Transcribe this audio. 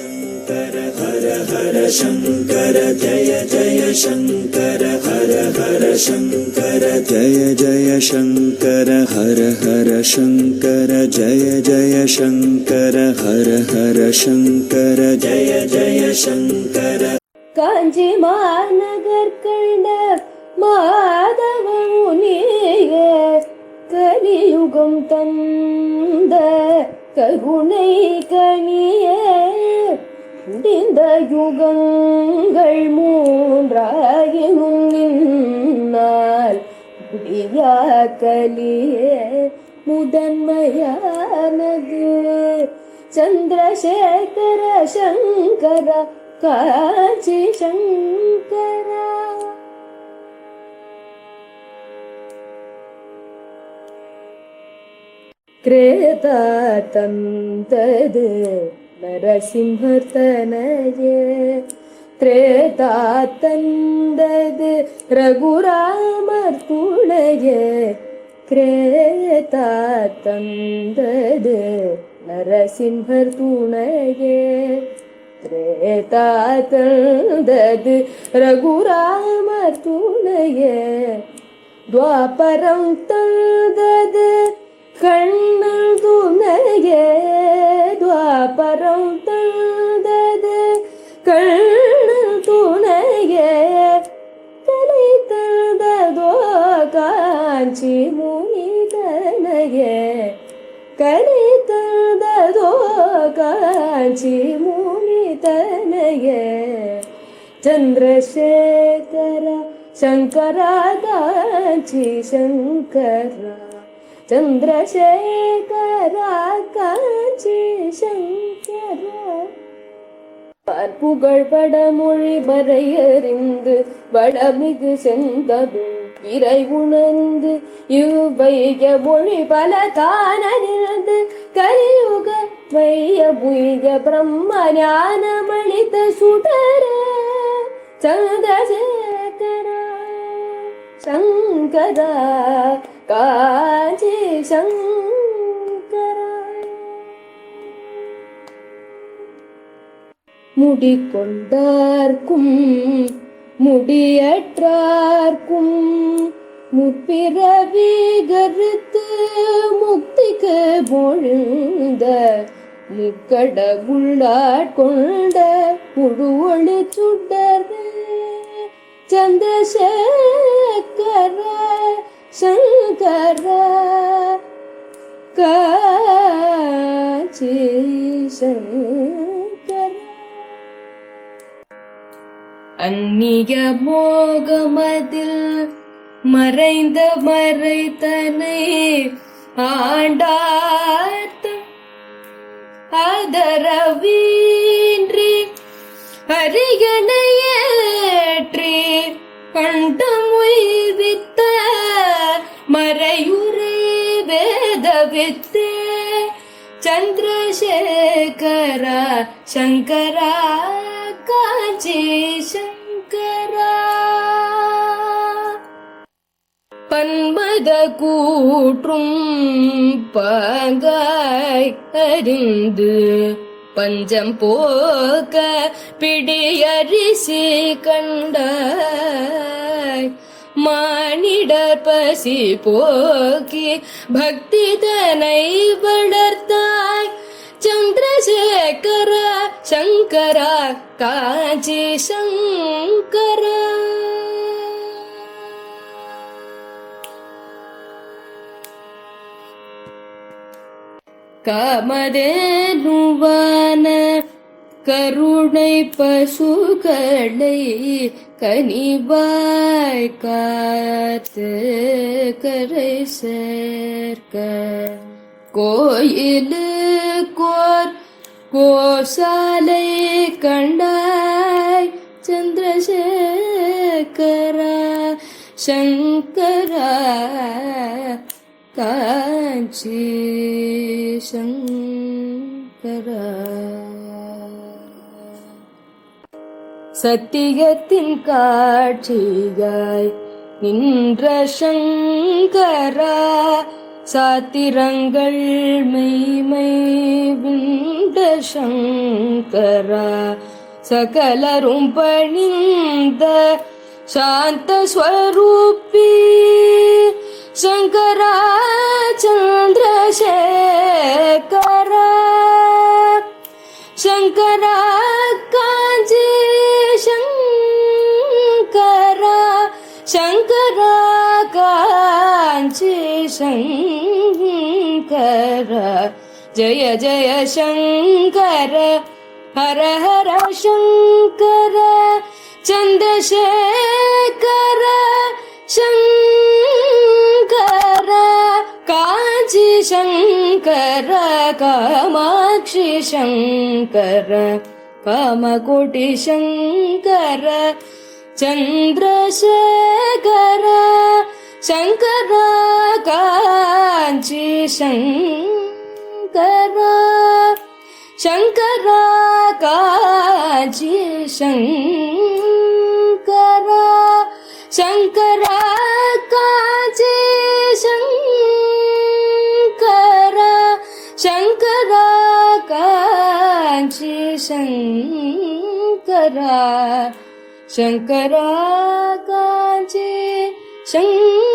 शङ्कर हर हर शङ्कर जय जय शङ्कर हर हर शङ्कर जय जय शङ्कर हर हर शङ्कर जय जय शङ्कर हर हर शङ्कर जय जय शङ्कर காஞ்சி மாநகர் கண்ட மாதவ முனியே கலியுகம் தந்த கருணை கனியே முடிந்த யுகங்கள் மூன்றாயினும் நின்னால் முடியா கலியே முதன்மையானது சந்திரசேகர சங்கர காஞ்சி சங்கரா. கிரேதா தந்தது நரசிம்ஹர்த்தனையே திரேதா தந்தது ரகுராமர் துணையே கிரேதா தந்தது நரசிம்ஹர் துணையே திரேதா தந்தது ரகுராமர் துணையே துவாபரம் தந்தது கண்ணன் துணையே துவாபரம் தந்தது கண்ணன் துணையே கலை தந்ததோ காஞ்சி முனிதனையே கலை தந்ததோ காஞ்சி முனிதனையே ಚಂದ್ರಶೇಖರ ಶಂಕರ ಕಾಂಚಿ ಶಂಕರ ಚಂದ್ರಶೇಖರ ಕಾಂಚಿ ಶಂಕರ புகழ் படமொழி வரையறிந்து வளமிகு செந்தமிழ் இறை உணர்ந்து இவ்வைய மொழி பல காணறிந்து கலியுக வைய புய்ய பிரம்ம ஞானமளித்த சுடர சந்திரசேகர சங்கர காஞ்சி சங்கர. முடிக்கொண்டார்க்கும் முடியற்றார்க்கும் முற்பிறவி கருத்து முக்திக்கு பொழுந்த முக்கடவுள்ளாட்கொண்ட முழு ஒளி சுடர் சந்திரசேகர சங்கர காஞ்சி சங்கர. அந்நிய மோகமதில் மறைந்த மறைத்தனை ஆண்டார்த்த ஆதரவீன்றி அரியணையேற்றி கண்டமுய்வித்த மறையுரை வேதவித்தே சந்திரசேகர சங்கர காஞ்சி சங்கரா. பன்மத கூற்றும் பாங்காய் அறிந்து பஞ்சம் போக்க பிடியரிசி கண்டாய் மானிடர் பசி போக்கி பக்தி தனை வளர்த்தாய் சந்திரசேகர சங்கர காஞ்சி சங்கர. காமதேனுவான கருணை பசுகளை கனிவாய் காத்து கரை சேர்க்க கோயிலுக்கோர் கோசாலை கண்டாய் சந்திரசேகர சங்கர காஞ்சி சங்கர. சத்தியத்தின் காட்சியாய் நின்ற சங்கரா சாத்திரங்கள் மெய்மை விண்ட சங்கரா சகலரும் பணிந்த சாந்த ஸ்வரூபி சங்கரா சந்திரசேகரா சங்கரா காஞ்சி சங்கரா சங்கரா காஞ்சி சங்கரா ஜய ஜய சங்கர ஹர ஹர சங்கர சந்திரசேகர சங்கர காஞ்சி சங்கர காமாட்சி சங்கர காமகோட்டி சங்கர சந்திரசேகர சங்கர காஞ்சி சங்கர சங்கர காஞ்சி சங்கர சங்கர காஞ்சி சங்கர சங்கர காஞ்சி சங்கர சங்கர காஞ்சி சங்கர